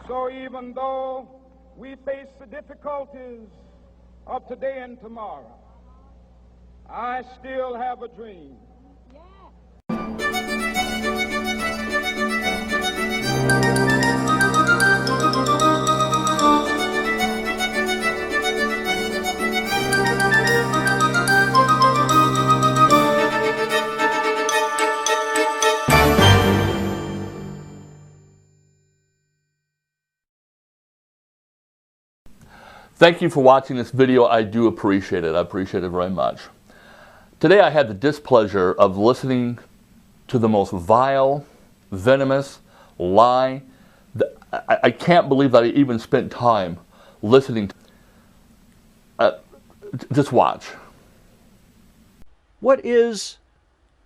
So even though we face the difficulties of today and tomorrow, I still have a dream. Thank you for watching this video. I do appreciate it. I appreciate it very much. Today I had the displeasure of listening to the most vile, venomous lie. I can't believe that I even spent time listening to just watch. What is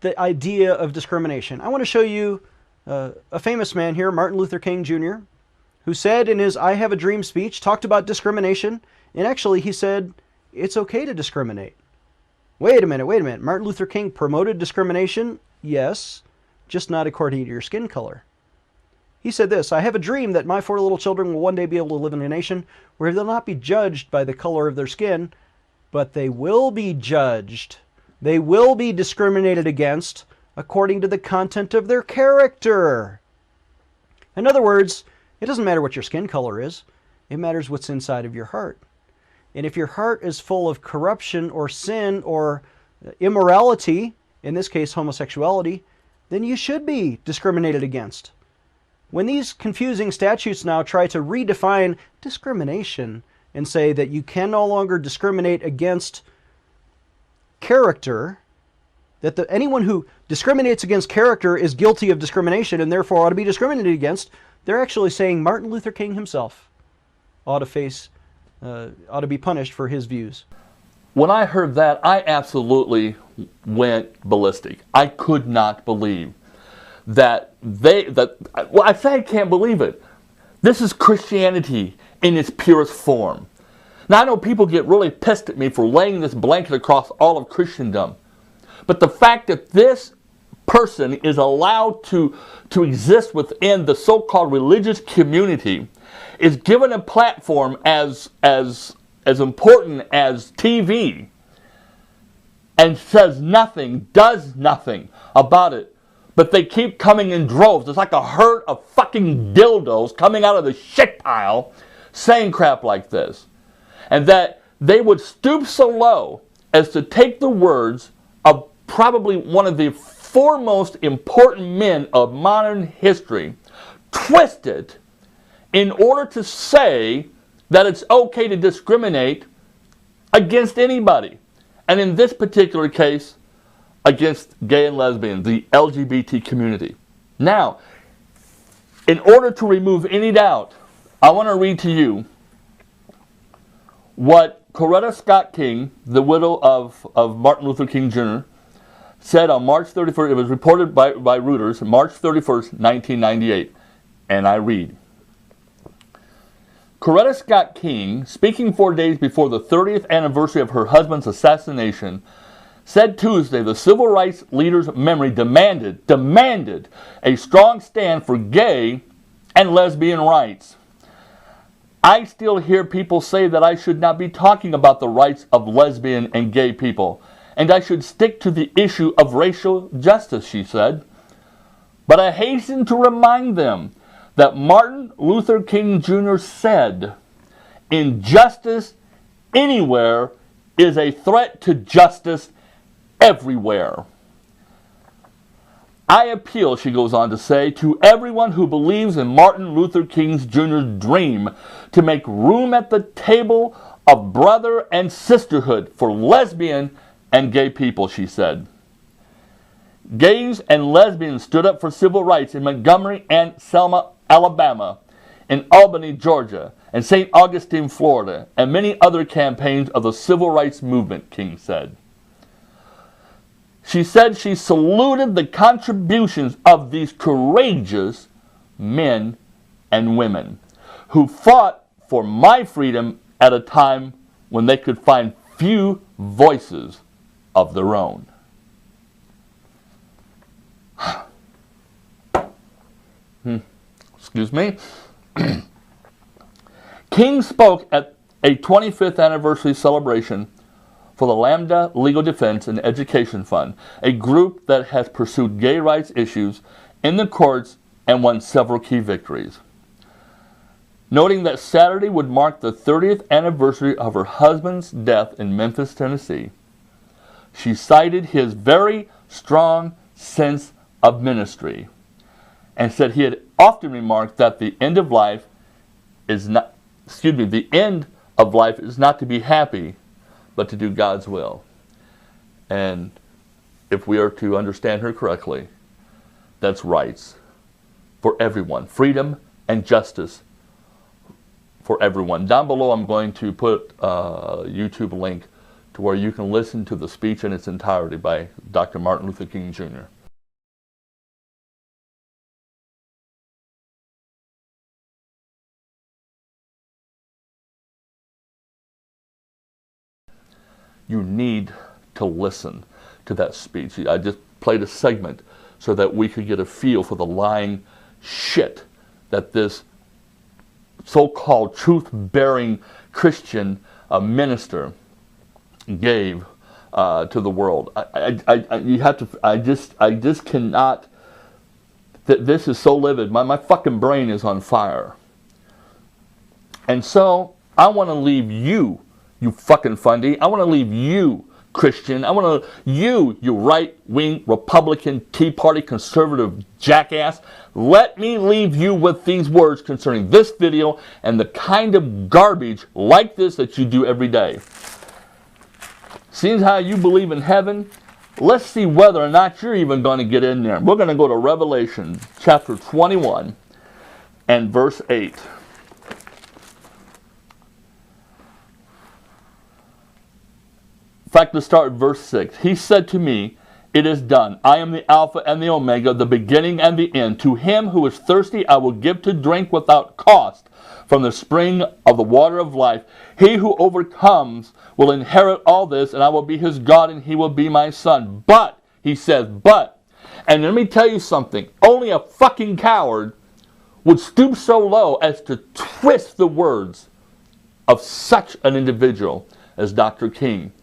the idea of discrimination? I want to show you a famous man here, Martin Luther King Jr., who said in his I Have a Dream speech, talked about discrimination, and actually he said, it's okay to discriminate. Wait a minute. Martin Luther King promoted discrimination? Yes, just not according to your skin color. He said this, I have a dream that my 4 little children will one day be able to live in a nation where they'll not be judged by the color of their skin, but they will be judged. They will be discriminated against according to the content of their character. In other words, it doesn't matter what your skin color is. It matters what's inside of your heart. And if your heart is full of corruption or sin or immorality, in this case homosexuality, then you should be discriminated against. When these confusing statutes now try to redefine discrimination and say that you can no longer discriminate against character, that anyone who discriminates against character is guilty of discrimination and therefore ought to be discriminated against, they're actually saying Martin Luther King himself ought to be punished for his views. When I heard that, I absolutely went ballistic. I could not believe that I say I can't believe it. This is Christianity in its purest form. Now I know people get really pissed at me for laying this blanket across all of Christendom, but the fact that this person is allowed to exist within the so-called religious community is given a platform as important as TV and says nothing, does nothing about it. But they keep coming in droves. It's like a herd of fucking dildos coming out of the shit pile saying crap like this. And that they would stoop so low as to take the words of probably one of the foremost important men of modern history, twist it in order to say that it's okay to discriminate against anybody. And in this particular case, against gay and lesbian, the LGBT community. Now, in order to remove any doubt, I want to read to you what Coretta Scott King, the widow of Martin Luther King Jr., said on March 31st, it was reported by Reuters, March 31st, 1998, and I read. Coretta Scott King, speaking 4 days before the 30th anniversary of her husband's assassination, said Tuesday the civil rights leader's memory demanded a strong stand for gay and lesbian rights. I still hear people say that I should not be talking about the rights of lesbian and gay people, and I should stick to the issue of racial justice, she said. But I hasten to remind them that Martin Luther King Jr. said, injustice anywhere is a threat to justice everywhere. I appeal, she goes on to say, to everyone who believes in Martin Luther King Jr.'s dream to make room at the table of brother and sisterhood for lesbian and gay people, she said. Gays and lesbians stood up for civil rights in Montgomery and Selma, Alabama, in Albany, Georgia, and St. Augustine, Florida, and many other campaigns of the civil rights movement, King said. She said she saluted the contributions of these courageous men and women who fought for my freedom at a time when they could find few voices of their own. Excuse me. King spoke at a 25th anniversary celebration for the Lambda Legal Defense and Education Fund, a group that has pursued gay rights issues in the courts and won several key victories. Noting that Saturday would mark the 30th anniversary of her husband's death in Memphis, Tennessee, she cited his very strong sense of ministry and said he had often remarked that the end of life is not to be happy, but to do God's will. And if we are to understand her correctly, that's rights for everyone, freedom and justice for everyone. Down below I'm going to put a YouTube link to where you can listen to the speech in its entirety by Dr. Martin Luther King Jr. You need to listen to that speech. I just played a segment so that we could get a feel for the lying shit that this so-called truth-bearing Christian minister gave to the world. I just cannot. This is so livid. My fucking brain is on fire. And so I want to leave you fucking fundy. I want to leave you, Christian. I want to, you right-wing Republican, Tea Party, conservative jackass. Let me leave you with these words concerning this video and the kind of garbage like this that you do every day. Seeing how you believe in heaven, let's see whether or not you're even going to get in there. We're going to go to Revelation chapter 21 and verse 8. In fact, let's start at verse 6. He said to me, "It is done. I am the Alpha and the Omega, the beginning and the end. To him who is thirsty I will give to drink without cost from the spring of the water of life. He who overcomes will inherit all this, and I will be his God, and he will be my son." But, he says, and let me tell you something, only a fucking coward would stoop so low as to twist the words of such an individual as Dr. King,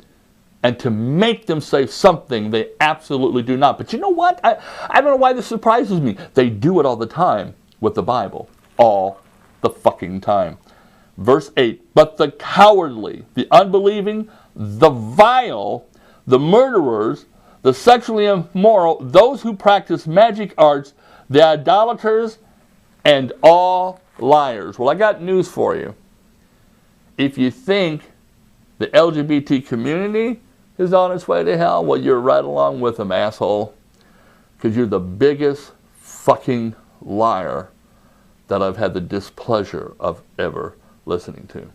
and to make them say something they absolutely do not. But you know what? I don't know why this surprises me. They do it all the time with the Bible. All the fucking time. Verse 8, "But the cowardly, the unbelieving, the vile, the murderers, the sexually immoral, those who practice magic arts, the idolaters, and all liars." Well, I got news for you. If you think the LGBT community is on its way to hell, well, you're right along with them, asshole. Because you're the biggest fucking liar that I've had the displeasure of ever listening to.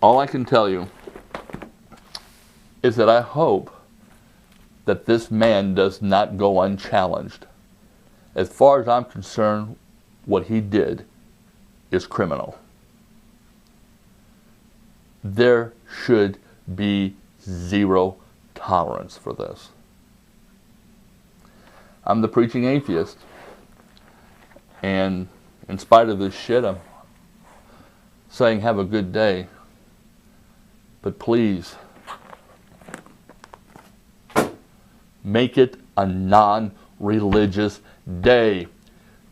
All I can tell you is that I hope that this man does not go unchallenged. As far as I'm concerned, what he did is criminal. There should be zero tolerance for this. I'm the preaching atheist, and in spite of this shit, I'm saying have a good day, but please make it a non-religious day.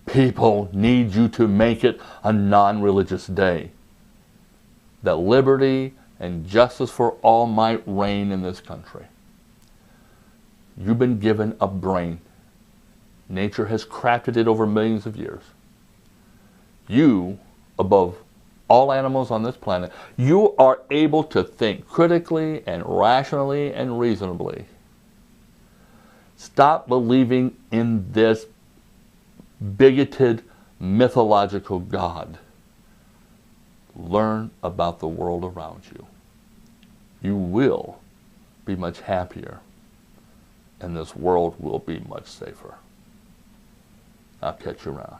People need you to make it a non-religious day, that liberty and justice for all might reign in this country. You've been given a brain. Nature has crafted it over millions of years. You, above all animals on this planet, you are able to think critically and rationally and reasonably. Stop believing in this bigoted mythological God. Learn about the world around you. You will be much happier, and this world will be much safer. I'll catch you around.